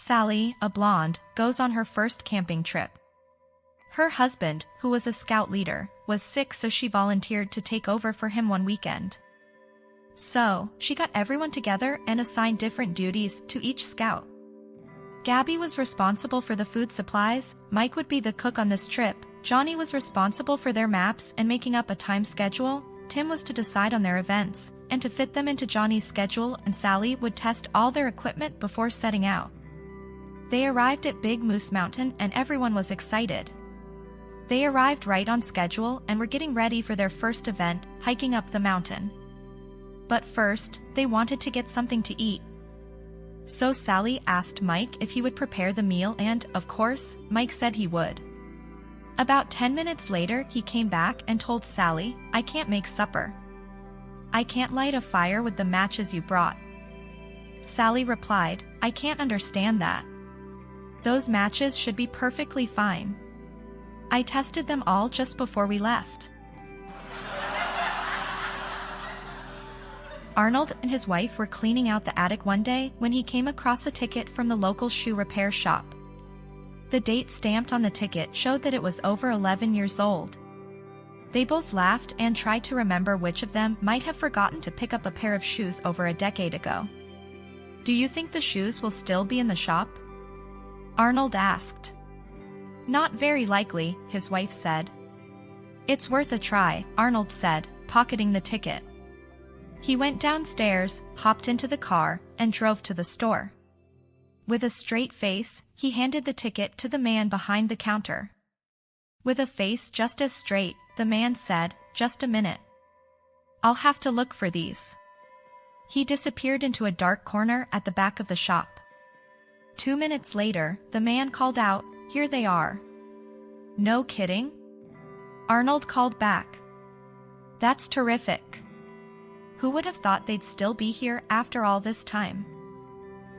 Sally, a blonde, goes on her first camping trip. Her husband, who was a scout leader, was sick, so she volunteered to take over for him one weekend. So, she got everyone together and assigned different duties to each scout. Gabby was responsible for the food supplies, Mike would be the cook on this trip, Johnny was responsible for their maps and making up a time schedule, Tim was to decide on their events, and to fit them into Johnny's schedule, and Sally would test all their equipment before setting out. They arrived at Big Moose Mountain and everyone was excited. They arrived right on schedule and were getting ready for their first event, hiking up the mountain. But first, they wanted to get something to eat. So Sally asked Mike if he would prepare the meal and, of course, Mike said he would. About 10 minutes later, he came back and told Sally, "I can't make supper. I can't light a fire with the matches you brought." Sally replied, "I can't understand that. Those matches should be perfectly fine. I tested them all just before we left." Arnold and his wife were cleaning out the attic one day when he came across a ticket from the local shoe repair shop. The date stamped on the ticket showed that it was over 11 years old. They both laughed and tried to remember which of them might have forgotten to pick up a pair of shoes over a decade ago. "Do you think the shoes will still be in the shop?" Arnold asked. "Not very likely," his wife said. "It's worth a try," Arnold said, pocketing the ticket. He went downstairs, hopped into the car, and drove to the store. With a straight face, he handed the ticket to the man behind the counter. With a face just as straight, the man said, "Just a minute. I'll have to look for these." He disappeared into a dark corner at the back of the shop. 2 minutes later, the man called out, "Here they are." "No kidding?" Arnold called back. "That's terrific. Who would have thought they'd still be here after all this time?"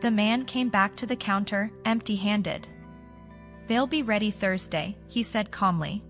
The man came back to the counter, empty-handed. "They'll be ready Thursday," he said calmly.